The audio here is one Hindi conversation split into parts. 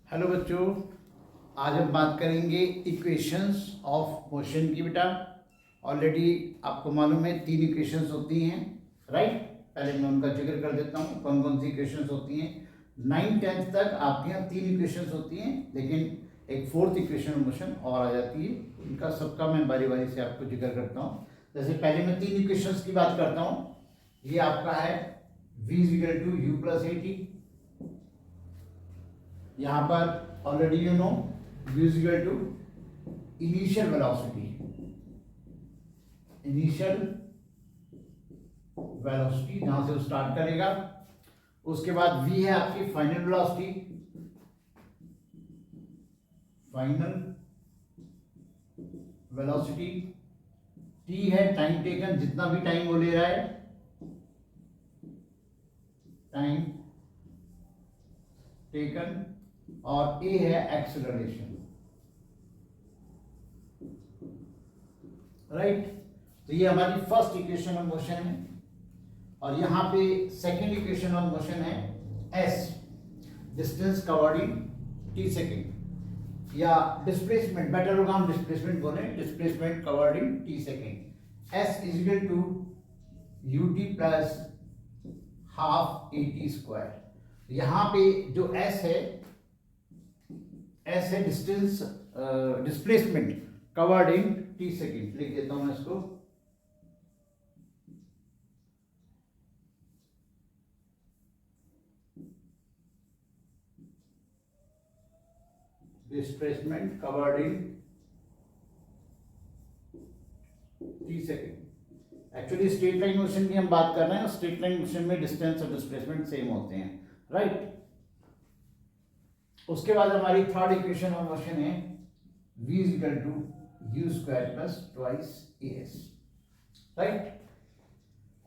हेलो बच्चों, आज हम बात करेंगे इक्वेशंस ऑफ मोशन की। बेटा ऑलरेडी आपको मालूम है 3 इक्वेशंस होती हैं, राइट। पहले मैं उनका जिक्र कर देता हूँ कौन कौन सी इक्वेशंस होती हैं। 9th-10th तक आपके यहाँ 3 इक्वेशंस होती हैं, लेकिन एक 4th इक्वेशन ऑफ मोशन और आ जाती है। इनका सबका मैं बारी बारी से आपको जिक्र करता हूँ। जैसे पहले मैं 3 इक्वेशंस की बात करता हूँ। ये आपका है v equal to u plus a t. यहाँ पर already you know v is equal to initial velocity, जहां से वो स्टार्ट करेगा। उसके बाद v है आपकी फाइनल वेलोसिटी, t है टाइम टेकन, जितना भी टाइम वो ले रहा है, टाइम टेकन, और a है एक्सेलरेशन, राइट। तो ये हमारी फर्स्ट इक्वेशन ऑफ मोशन है। और यहां पे सेकंड इक्वेशन ऑफ मोशन है s, distance covered in t second, या डिस्प्लेसमेंट, बेटर होगा हम डिस्प्लेसमेंट बोले, displacement covered in t second. s is equal to ut plus half at square. यहां पे जो s है distance, displacement covered in t second. लिख देता हूं मैं इसको, displacement covered in t second. Actually straight line motion की हम बात कर रहे हैं। स्ट्रेट लाइन मोशन में डिस्टेंस और डिस्प्लेसमेंट सेम होते हैं, राइट। उसके बाद हमारी थर्ड इक्वेशन ऑफ मोशन है v is equal to u square plus twice as, right.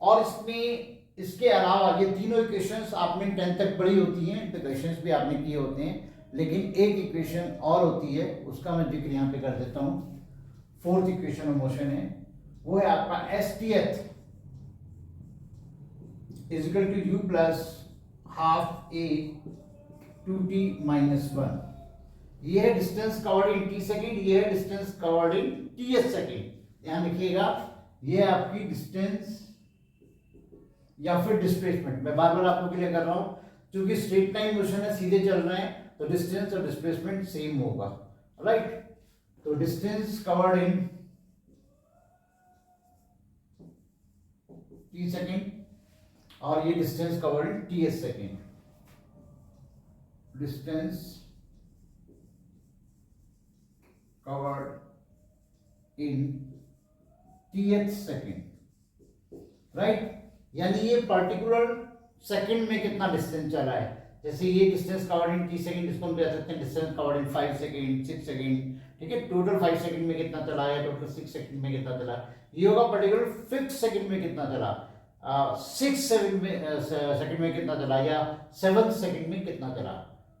और इसमें इसके अलावा ये तीनों इक्वेशंस आपने 10th तक पढ़ी होती हैं, इंटीग्रेशंस भी आपने किए होते हैं, लेकिन एक इक्वेशन और होती है, उसका मैं जिक्र यहाँ पे कर देता हूँ। 4th इक्वेशन ऑफ मोशन है, वो है आपका STH is equal to u plus half a 2t minus 1। ये है distance covered in t second, ये है distance covered in ts second. ध्यान रखिएगा, ये आपकी डिस्टेंस या फिर डिस्प्लेसमेंट, मैं बार बार आपको क्लियर कर रहा हूं, क्योंकि स्ट्रेट लाइन मोशन है, सीधे चल रहे हैं, तो डिस्टेंस और डिस्प्लेसमेंट सेम होगा, राइट। तो distance covered in t second और ये distance covered in ts second. Distance covered in tth second, right. यानी ये पर्टिकुलर सेकंड में कितना डिस्टेंस चला है। जैसे ये distance covered in t second, इसको हम कह सकते हैं डिस्टेंस कवर्ड इन 5 सेकेंड, 6 सेकेंड, ठीक है। टोटल 5 सेकेंड में कितना चला है, टोटल 6 सेकेंड में कितना चला, ये होगा पर्टिकुलर 5th सेकेंड में कितना चला, 6 सेकेंड में कितना चला, या 7th सेकेंड में कितना चला,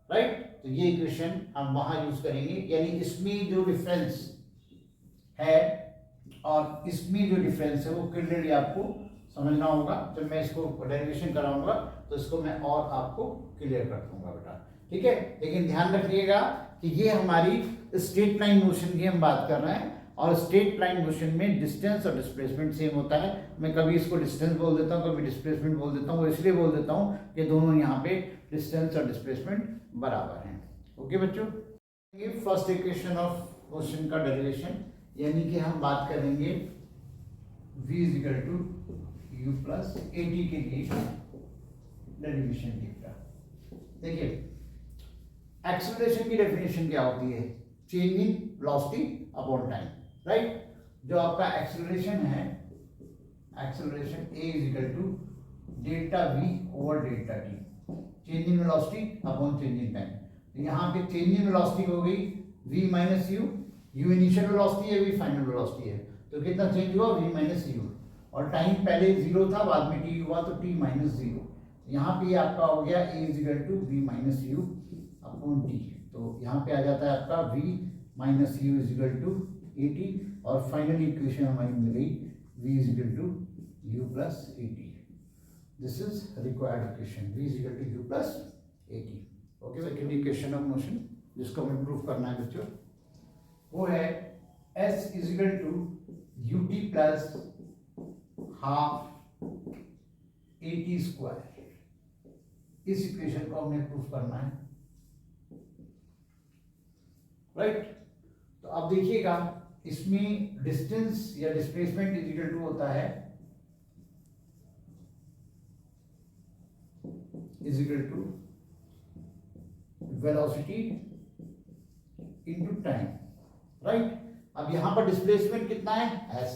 राइट। तो ये इक्वेशन हम वहां यूज करेंगे। यानी इसमें जो डिफरेंस है और इसमें जो डिफरेंस है वो क्लियरली आपको समझना होगा। जब मैं इसको डेरिवेशन कराऊंगा तो इसको मैं और आपको क्लियर कर दूंगा बेटा, ठीक है। लेकिन ध्यान रखिएगा कि ये हमारी स्ट्रेट लाइन मोशन की हम बात कर रहे हैं, और स्ट्रेट लाइन मोशन में डिस्टेंस और डिस्प्लेसमेंट सेम होता है। मैं कभी इसको डिस्टेंस बोल देता हूँ, कभी डिस्प्लेसमेंट बोल देता हूँ। वो इसलिए बोल देता हूँ कि दोनों यहाँ पे डिस्टेंस और डिस्प्लेसमेंट बराबर हैं। ओके बच्चों, ये फर्स्ट इक्वेशन ऑफ मोशन का डेरिवेशन, यानी कि हम बात करेंगे v is equal to u plus a t के लिए डेरिवेशन की। देखिए एक्सेलरेशन की डेफिनेशन क्या होती है, change in velocity upon time, right. जो आपका एक्सेलरेशन है, acceleration a is equal to delta v over delta t, change in velocity upon change in time. तो यहाँ पे चेंज इन वेलोसिटी हो गई v minus u, u initial velocity है, v फाइनल वेलोसिटी है, तो कितना चेंज हुआ, v माइनस यू। और टाइम पहले 0 था, बाद में t हुआ, तो t माइनस 0। यहाँ पे आपका हो गया a is equal to v minus u upon t। तो यहाँ पे आ जाता है आपका v minus u is equal to a t, और फाइनल इक्वेशन हमारी मिल गई v is equal to u plus a t. This is required equation. V is equal to u plus at. Okay, second equation of motion. जिसको हमें प्रूफ करना है बच्चों, वो है s is equal to u t plus half a t square. इस इक्वेशन को हमें प्रूफ करना है, राइट। तो अब देखिएगा इसमें डिस्टेंस या डिस्प्लेसमेंट इज इक्वल टू होता है is equal to velocity into time, right. अब यहां पर डिस्प्लेसमेंट कितना है s,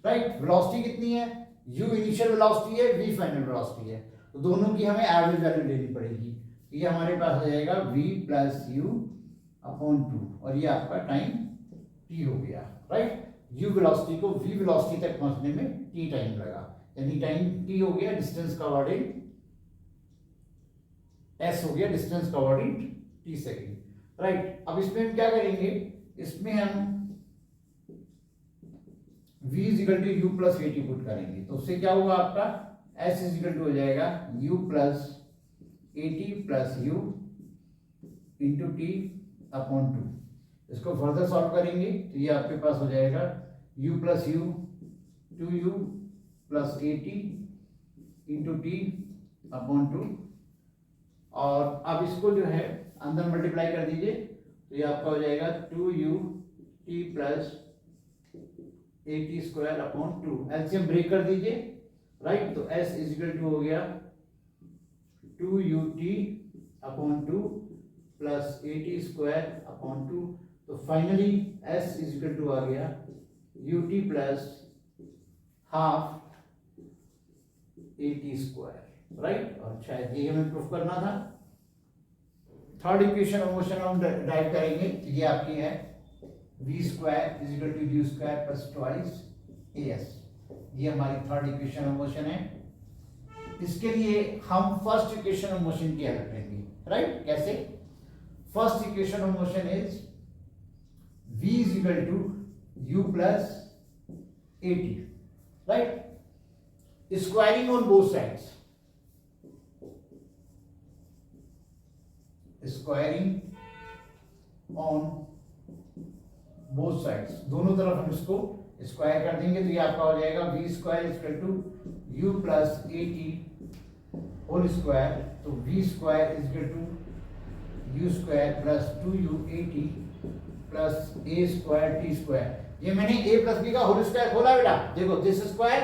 राइट। वेलोसिटी कितनी है, u इनिशियल वेलोसिटी है, v फाइनल वेलोसिटी है, तो दोनों की हमें एवरेज वैल्यू लेनी पड़ेगी। ये हमारे पास आ जाएगा v प्लस यू अपॉन 2 और ये आपका टाइम t हो गया, राइट। u वेलोसिटी को v वेलोसिटी तक पहुंचने में t टाइम लगा, यानी टाइम t हो गया, डिस्टेंस कवर्ड इन s हो गया, distance covered in t second, right. अब इसमें हम क्या करेंगे, इसमें हम v is equal to u plus a t put करेंगे, तो उससे क्या होगा आपका s इज इक्वल टू हो जाएगा u plus a t plus you into T upon 2। इसको फर्दर सॉल्व करेंगे तो ये आपके पास हो जाएगा u plus you 2u plus a T into T upon 2, और अब इसको जो है अंदर मल्टीप्लाई कर दीजिए तो ये आपका हो जाएगा 2u t plus a t square upon 2। LCM break कर दीजिए, राइट। तो s इज इक्वल टू हो गया 2u t upon 2 plus a t square upon 2, तो finally s is equal to आ गया u t plus half a t square, right. और शायद ये हमें प्रूफ करना था। थर्ड इक्वेशन ऑफ मोशन हम ड्राइव करेंगे, ये आपकी है v square is equal to u square plus twice as। ये हमारी थर्ड इक्वेशन ऑफ मोशन है। इसके लिए हम फर्स्ट इक्वेशन ऑफ मोशन की हेल्प लेंगे, राइट। कैसे? First equation of motion is v is equal to u plus a t, right. Squaring on both sides, squaring on both sides, दोनों तरफ हम इसको स्क्वायर कर देंगे तो ये आपका हो जाएगा v square equal to u plus a t whole square. तो v square equal to u square plus 2u a t plus a square t square. ये मैंने a प्लस b का होल स्क्वायर खोला बेटा, देखो this square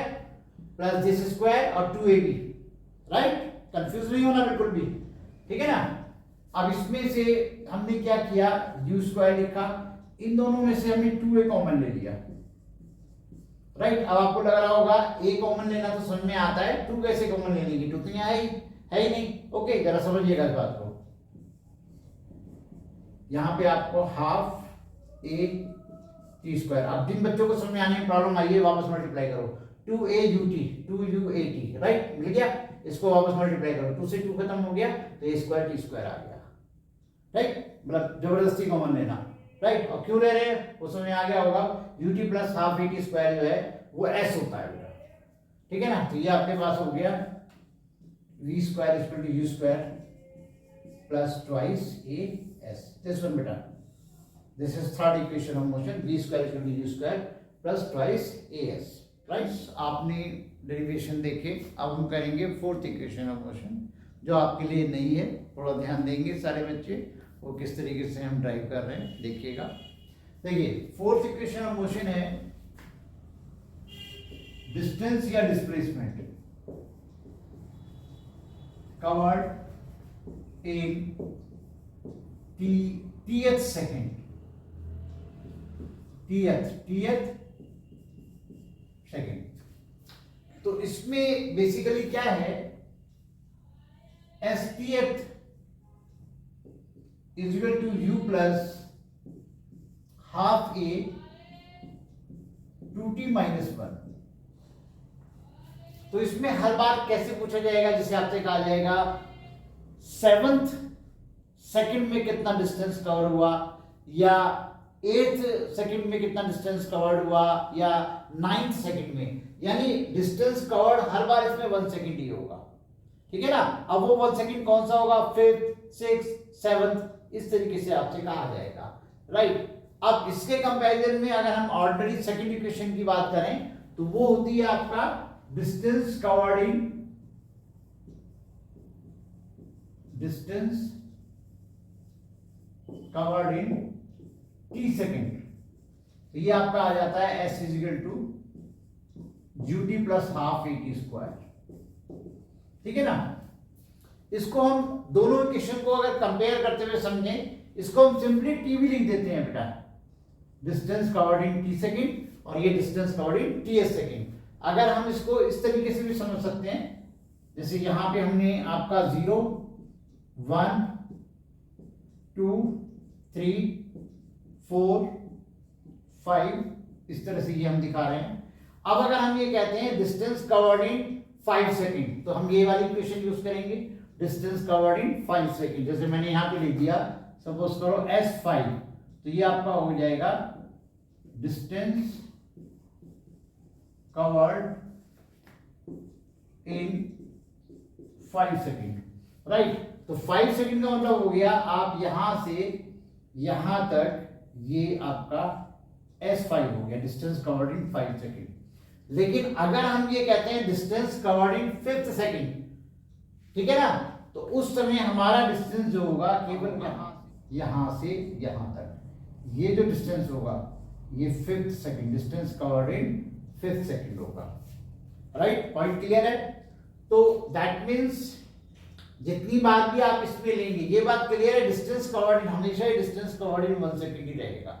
plus this square और 2ab, राइट। कंफ्यूज नहीं होना बिल्कुल भी, ठीक है ना। अब इसमें से हमने क्या किया, u स्क्वायर लिखा, इन दोनों में से हमने 2a कॉमन ले लिया, राइट। अब आपको लग रहा होगा a कॉमन लेना तो समझ में आता है, 2 कैसे कॉमन लेने की, 2 तो यहाँ है ही नहीं। ओके, जरा समझिएगा इस बात को। यहाँ पे आपको हाफ a टी स्क्वायर, अब जिन बच्चों को समझ में आने में प्रॉब्लम आई है वापस मल्टीप्लाई करो, 2a ut 2u a t, right, मिल गया। इसको वापस मल्टीप्लाई करो, 2 से 2 खत्म हो गया तो a स्क्वायर टी स्क्वायर आ गया, राइट। मतलब जबरदस्ती कॉमन लेना, राइट। और क्यों ले रहे हैं वो समझ में आ गया होगा। ut plus half a t square जो है वो s होता है बेटा, ठीक है ना। तो ये आपके पास हो गया v square equal to u square plus twice a s। This one बेटा, this is third equation of motion, v square equal to u square plus twice a s, right. आपने डेरिवेशन देखे, अब हम करेंगे फोर्थ इक्वेशन ऑफ मोशन, जो आपके लिए नहीं है, थोड़ा ध्यान देंगे सारे बच्चे वो किस तरीके से हम ड्राइव कर रहे हैं, देखिएगा। देखिए फोर्थ इक्वेशन ऑफ मोशन है डिस्टेंस या displacement covered in tth second, tth second. तो इसमें बेसिकली क्या है, s tth is equal to u plus half a 2t minus 1। तो इसमें हर बार कैसे पूछा जाएगा, जैसे आपसे कहा जाएगा 7th सेकंड में कितना डिस्टेंस कवर हुआ, या 8th सेकंड में कितना डिस्टेंस कवर्ड हुआ, या 9th सेकंड में, यानी डिस्टेंस कवर्ड हर बार इसमें 1 सेकंड ही होगा, ठीक है ना। अब वो 1 सेकंड कौन सा होगा, 5th 6th 7th, इस तरीके से आपसे कहा जाएगा, राइट। अब इसके कंपैरिजन में अगर हम ऑर्डिनरी सेकंड इक्वेशन की बात करें तो वो होती है आपका distance covered in t second. तो ये आपका आ जाता है s is equal to ut plus half at square, ठीक है ना। इसको हम दोनों इक्वेशन को अगर कंपेयर करते हुए समझें, इसको हम सिंपली टी भी लिख देते हैं बेटा, distance covered in t second, और ये distance covered in ts second. अगर हम इसको इस तरीके से भी समझ सकते हैं, जैसे यहां पे हमने आपका 0 1 2 3 4 5 इस तरह से ये हम दिखा रहे हैं। अब अगर हम ये कहते हैं डिस्टेंस कवर्ड इन 5 सेकेंड, तो हम ये वाली इक्वेशन यूज करेंगे, डिस्टेंस कवर्ड इन 5 सेकेंड। जैसे मैंने यहां पे लिख दिया, सपोज करो s5, तो ये आपका हो जाएगा डिस्टेंस कवर्ड इन 5 सेकेंड, राइट। तो 5 सेकेंड का मतलब हो गया आप यहां से यहां तक, ये आपका s5 हो गया, डिस्टेंस कवर्ड इन 5 सेकेंड। लेकिन अगर हम ये कहते हैं डिस्टेंस कवर्ड इन 5th सेकेंड, ठीक है ना, तो उस समय हमारा डिस्टेंस जो होगा केवल यहां से यहां तक, ये जो डिस्टेंस होगा ये 5th सेकेंड, डिस्टेंस कवर्ड इन 5th सेकेंड होगा, राइट। पॉइंट क्लियर है। तो दैट मीन्स जितनी बार भी आप इसमें लेंगे, ये बात क्लियर है, डिस्टेंस कवर्ड इन हमेशा ही डिस्टेंस कवर्ड इन 1 सेकेंड ही रहेगा।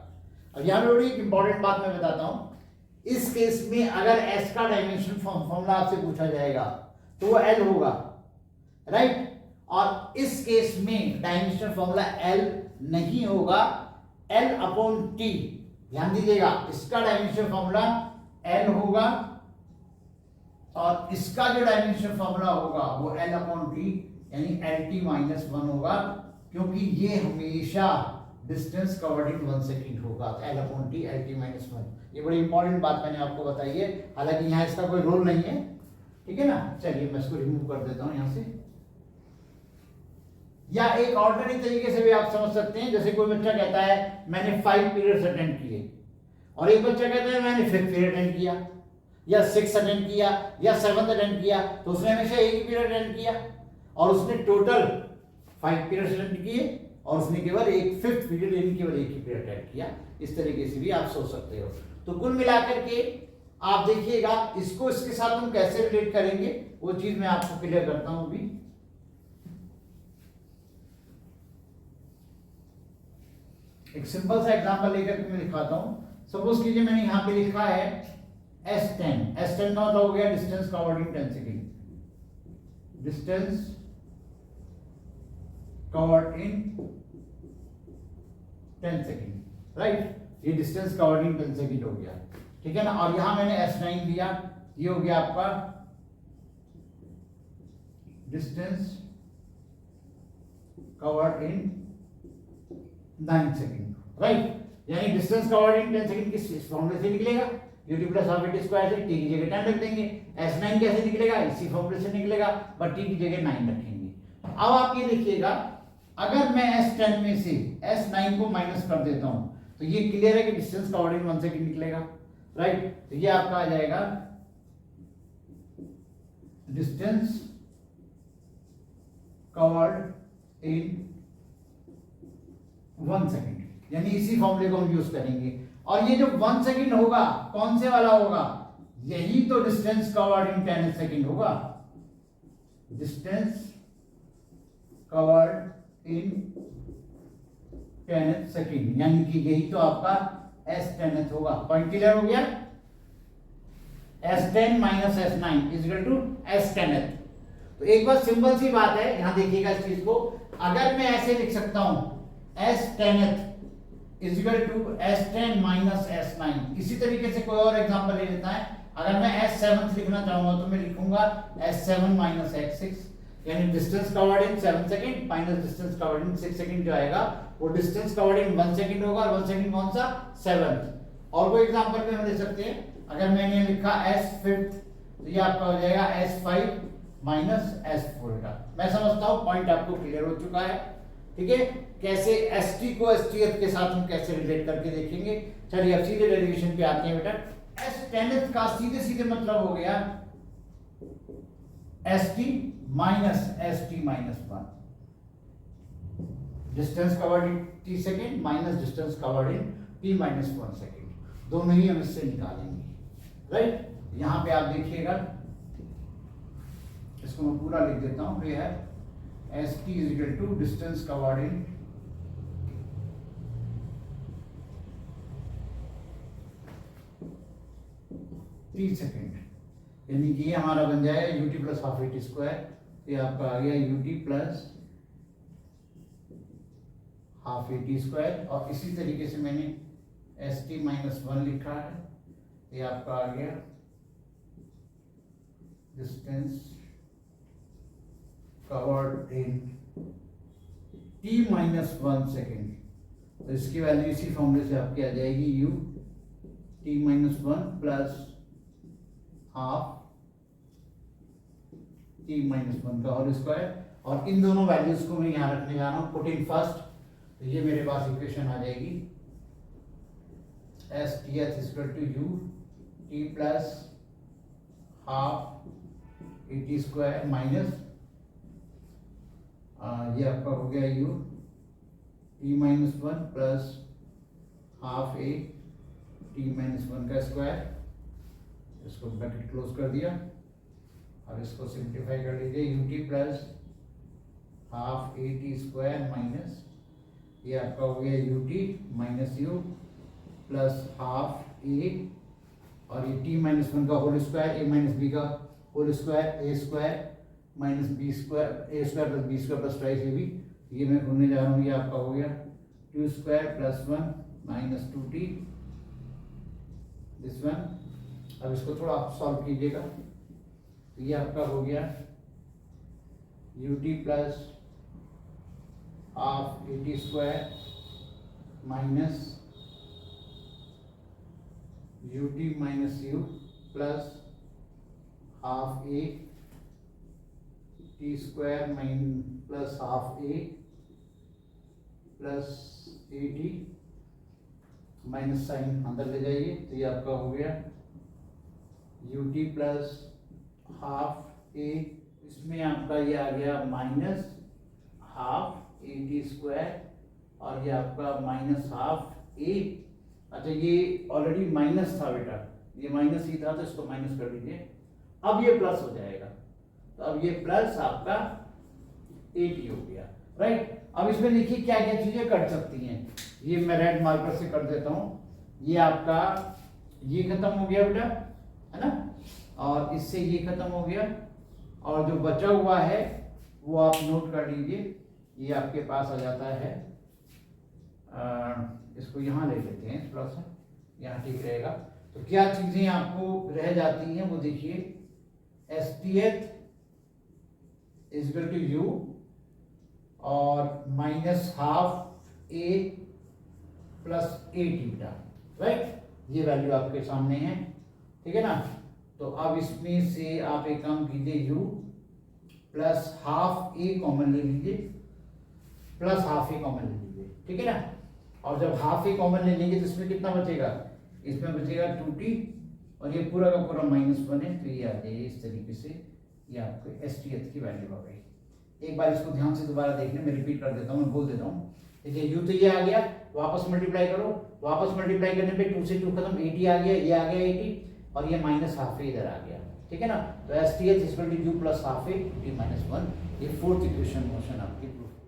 अब यहां पे बड़ी एक इंपॉर्टेंट बात मैं बताता हूं, इस केस में अगर s का डायमेंशन फॉर्मूला आपसे पूछा जाएगा तो वो l होगा, राइट। और इस केस में डायमेंशन फॉर्मूला l नहीं होगा, l अपॉन t, ध्यान दीजिएगा, इसका डायमेंशन फॉर्मूला l होगा और इसका जो डायमेंशन फॉर्मूला होगा वो l अपॉन t यानी lt माइनस 1 होगा, क्योंकि ये हमेशा डिस्टेंस कवर्ड इन 1 सेकेंड होगा, l upon t lt minus 1। ये बड़ी इंपॉर्टेंट बात मैंने आपको बताई है, हालांकि यहाँ इसका कोई रोल नहीं है, ठीक है ना। चलिए मैं इसको रिमूव कर देता हूँ यहाँ से। या एक ऑर्डिनरी तरीके से भी आप समझ सकते हैं, जैसे कोई बच्चा कहता है मैंने 5 पीरियड्स अटेंड किए, और एक बच्चा कहता है मैंने 5th पीरियड अटेंड किया, या 6th अटेंड किया, या 7th अटेंड किया, तो उसने हमेशा एक ही पीरियड अटेंड किया, और उसने टोटल 5 पीरियड्स अटेंड किए, और उसने केवल एक 5th पीरियड यानी केवल एक ही पीरियड अटेंड किया। इस तरीके से भी आप सोच सकते हो। तो कुल मिलाकर के आप देखिएगा, इसको इसके साथ हम कैसे रिलेट करेंगे वो चीज मैं आपको क्लियर करता हूं अभी। एक सिंपल सा एग्जांपल लेकर के मैं दिखाता हूं। सपोज कीजिए मैंने यहां पे लिखा है S10 का मतलब हो गया डिस्टेंस कवर्ड इन 10 सेकेंड, डिस्टेंस कवर्ड इन 10 सेकेंड, राइट। ये डिस्टेंस कवर्ड इन 10 सेकेंड हो गया, ठीक है ना। और यहां मैंने S9 दिया, ये हो गया आपका डिस्टेंस कवर्ड इन 9 सेकेंड, राइट। यानी डिस्टेंस कवर्ड इन 10 सेकेंड किस फॉर्मूले से निकलेगा, ut plus half at square से, t की जगह 10 रख देंगे। S9 कैसे निकलेगा, इसी फॉर्मूले से निकलेगा, बट t की जगह 9 रखेंगे। अब आप ये देखिएगा, अगर मैं S10 में से S9 को माइनस कर देता हूं तो ये क्लियर है कि डिस्टेंस कवर्ड इन 1 सेकेंड निकलेगा, राइट। तो ये आपका आ जाएगा डिस्टेंस कवर्ड इन 1 सेकेंड, यानी इसी फॉर्मूले को हम यूज करेंगे। और ये जो 1 सेकेंड होगा कौन से वाला होगा, यही तो डिस्टेंस कवर्ड इन 10 सेकेंड होगा, डिस्टेंस कवर्ड इन 10 सेकेंड, यानी कि यही तो आपका S10 होगा। पॉइंट क्लियर हो गया। S10 minus S9 is equal to S10। तो एक बार सिंपल सी बात है, यहां देखिएगा इस चीज को, अगर मैं ऐसे लिख सकता हूं S10 is equal to S10 minus S9। इसी तरीके से कोई और एग्जांपल ले लेता है, अगर मैं S7 लिखना चाहूंगा तो मैं लिखूंगा S7 माइनस X6, यानी डिस्टेंस कवर्ड इन 7 सेकेंड माइनस डिस्टेंस कवर्ड इन 6 सेकेंड जो आएगा वो डिस्टेंस कवर्ड इन 1 सेकेंड होगा, और 1 सेकेंड कौन सा, 7th। और कोई एग्जांपल भी हम ले सकते हैं, अगर मैंने लिखा S5 तो ये आपका हो जाएगा S5 माइनस S4 का। मैं समझता हूं पॉइंट आपको क्लियर हो चुका है, ठीक है, कैसे एस टी को एस टी एथ के साथ हम कैसे रिलेट करके देखेंगे। चलिए अब सीधे डेरिवेशन पे आते हैं बेटा। एस टेनथ का सीधे सीधे मतलब हो गया S T minus one, distance covered in t second minus distance covered in T minus one second, दोनों ही हम इससे निकालेंगे। राइट, यहां पे आप देखिएगा, इसको मैं पूरा लिख देता हूं। ये है s t is equal to distance covered in t second, यानी कि ये हमारा बन जाएगा u t plus half a t square. ये आपका आ गया u t plus half a t square, और इसी तरीके से मैंने एस टी माइनस वन लिखा है, ये आपका आ गया distance covered in T minus one second. तो इसकी वैल्यू इसी फॉर्मूले से आपकी आ जाएगी you t minus one plus half T minus one का होल स्क्वायर, और इन दोनों वैल्यूज को मैं यहाँ रखने जा रहा हूँ पुट इन फर्स्ट। तो ये मेरे पास इक्वेशन आ जाएगी s t h equal to u t plus half a t square minus ये आपका हो गया u t minus one plus half a t minus one का स्क्वायर, इसको ब्रैकेट क्लोज कर दिया। अब इसको सिंप्लीफाई कर लीजिए, u t plus half a t square minus ये आपका हो गया u t minus u plus half a, और ये टी माइनस वन का होल स्क्वायर, ए माइनस बी का whole square, a square minus b square, a square plus b square plus twice a b, ये मैं ढूंढने जा रहा हूँ। ये आपका हो गया two square plus one minus two t this one. अब इसको थोड़ा आप सॉल्व कीजिएगा, तो ये आपका हो गया u t plus half a t square minus u t minus u plus half a t square plus half a plus a t, minus sign अंदर ले जाइए, तो ये आपका हो गया u t plus half a, इसमें आपका ये आ गया minus half a t square, और ये आपका माइनस हाफ ए। अच्छा, ये ऑलरेडी माइनस था बेटा, ये माइनस ही था, तो इसको माइनस कर लीजिए। अब ये प्लस हो जाएगा, तो अब ये प्लस आपका ए टी हो गया। राइट, अब इसमें देखिए क्या क्या चीजें कट सकती हैं, ये मैं रेड मार्कर से कर देता हूं। ये आपका ये खत्म हो गया बेटा, है ना, और इससे ये खत्म हो गया, और जो बचा हुआ है वो आप नोट कर लीजिए, ये आपके पास आ जाता है। इसको यहाँ ले लेते हैं थोड़ा सा, यहाँ ठीक रहेगा। तो क्या चीजें आपको रह जाती हैं वो देखिए, s t h is equal to u और minus half a plus a theta. Right, ये वैल्यू आपके सामने है, ठीक है ना। तो अब इसमें से आप एक काम कीजिए, you plus half A common ले लीजिए, प्लस हाफ ए कॉमन ले लीजिए, ठीक है ना। और जब हाफ ए कॉमन ले लेंगे तो इसमें कितना बचेगा, इसमें बचेगा टू टी, और ये पूरा का पूरा माइनस वन है, तो ये आ जाए इस तरीके से, ये आपको एस टी एच की वैल्यू आ गई। एक बार इसको ध्यान से दोबारा देखने में रिपीट कर देता हूँ, मैं बोल देता हूँ। देखिए यू तो ये आ गया, वापस मल्टीप्लाई करो, वापस मल्टीप्लाई करने पे टू से टू खत्म, ए टी आ गया, ये आ गया ए टी, और ये माइनस हाफ ए इधर आ गया, ठीक है ना। तो s t h equal to u plus half a t minus one, ये फोर्थ इक्वेशन मोशन आपकी प्रूफ